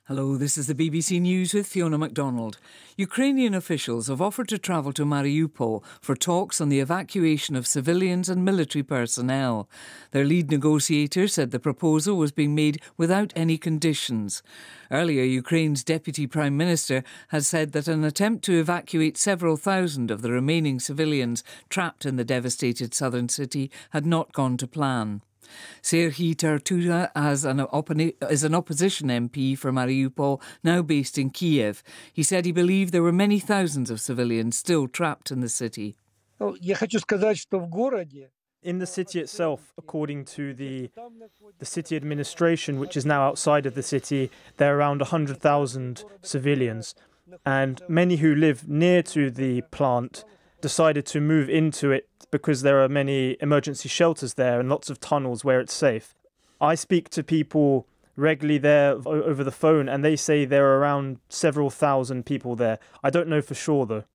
Hello, this is the BBC News with Fiona MacDonald. Ukrainian officials have offered to travel to Mariupol for talks on the evacuation of civilians and military personnel. Their lead negotiator said the proposal was being made without any conditions. Earlier, Ukraine's Deputy Prime Minister has said that an attempt to evacuate several thousand of the remaining civilians trapped in the devastated southern city had not gone to plan. Serhiy Tartuta is an opposition MP for Mariupol, now based in Kiev. He said he believed there were many thousands of civilians still trapped in the city. In the city itself, according to the city administration, which is now outside of the city, there are around 100,000 civilians. And many who live near to the plant decided to move into it because there are many emergency shelters there and lots of tunnels where it's safe. I speak to people regularly there over the phone and they say there are around several thousand people there. I don't know for sure though.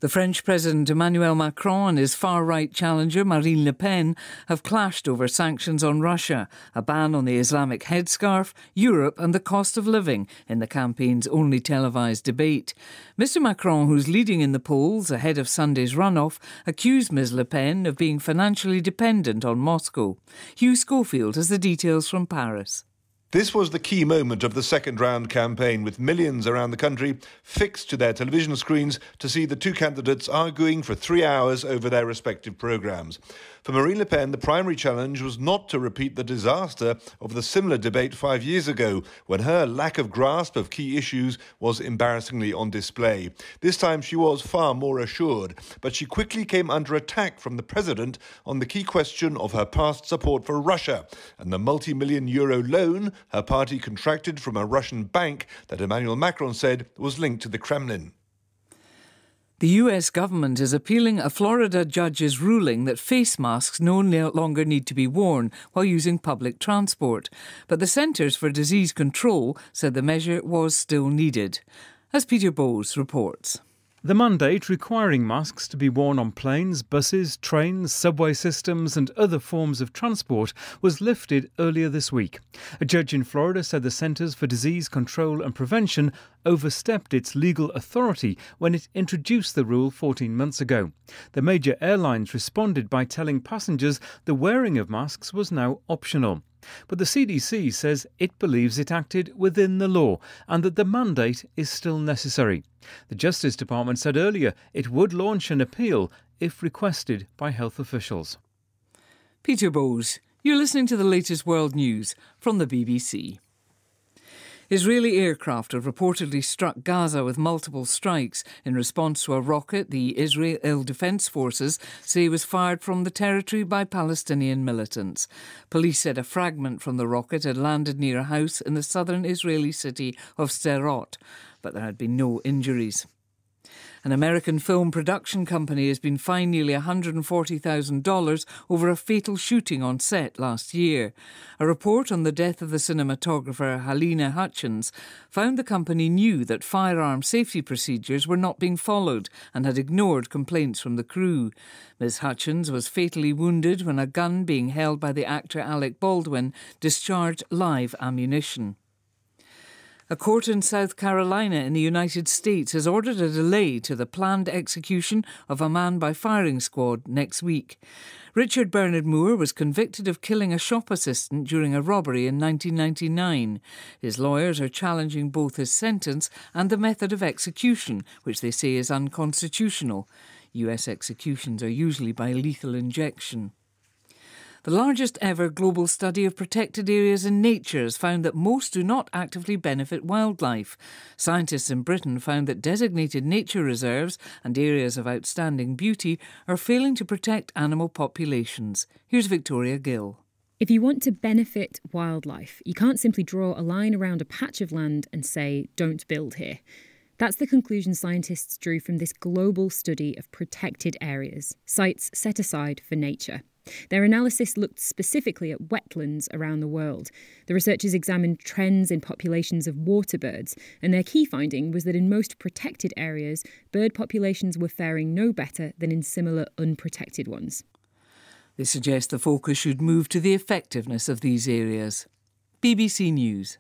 The French President Emmanuel Macron and his far-right challenger Marine Le Pen have clashed over sanctions on Russia, a ban on the Islamic headscarf, Europe and the cost of living in the campaign's only televised debate. Mr Macron, who's leading in the polls ahead of Sunday's runoff, accused Ms Le Pen of being financially dependent on Moscow. Hugh Schofield has the details from Paris. This was the key moment of the second round campaign, with millions around the country fixed to their television screens to see the two candidates arguing for 3 hours over their respective programmes. For Marine Le Pen, the primary challenge was not to repeat the disaster of the similar debate 5 years ago, when her lack of grasp of key issues was embarrassingly on display. This time she was far more assured, but she quickly came under attack from the president on the key question of her past support for Russia and the multi-million euro loan her party contracted from a Russian bank that Emmanuel Macron said was linked to the Kremlin. The US government is appealing a Florida judge's ruling that face masks no longer need to be worn while using public transport. But the Centres for Disease Control said the measure was still needed. As Peter Bowes reports. The mandate requiring masks to be worn on planes, buses, trains, subway systems and other forms of transport was lifted earlier this week. A judge in Florida said the Centers for Disease Control and Prevention overstepped its legal authority when it introduced the rule 14 months ago. The major airlines responded by telling passengers the wearing of masks was now optional. But the CDC says it believes it acted within the law and that the mandate is still necessary. The Justice Department said earlier it would launch an appeal if requested by health officials. Peter Bowes, you're listening to the latest world news from the BBC. Israeli aircraft have reportedly struck Gaza with multiple strikes in response to a rocket the Israel Defense Forces say was fired from the territory by Palestinian militants. Police said a fragment from the rocket had landed near a house in the southern Israeli city of Sderot, but there had been no injuries. An American film production company has been fined nearly $140,000 over a fatal shooting on set last year. A report on the death of the cinematographer Halyna Hutchins found the company knew that firearm safety procedures were not being followed and had ignored complaints from the crew. Ms. Hutchins was fatally wounded when a gun being held by the actor Alec Baldwin discharged live ammunition. A court in South Carolina in the United States has ordered a delay to the planned execution of a man by firing squad next week. Richard Bernard Moore was convicted of killing a shop assistant during a robbery in 1999. His lawyers are challenging both his sentence and the method of execution, which they say is unconstitutional. US executions are usually by lethal injection. The largest ever global study of protected areas in nature has found that most do not actively benefit wildlife. Scientists in Britain found that designated nature reserves and areas of outstanding beauty are failing to protect animal populations. Here's Victoria Gill. If you want to benefit wildlife, you can't simply draw a line around a patch of land and say, don't build here. That's the conclusion scientists drew from this global study of protected areas, sites set aside for nature. Their analysis looked specifically at wetlands around the world. The researchers examined trends in populations of water birds, and their key finding was that in most protected areas, bird populations were faring no better than in similar unprotected ones. They suggest the focus should move to the effectiveness of these areas. BBC News.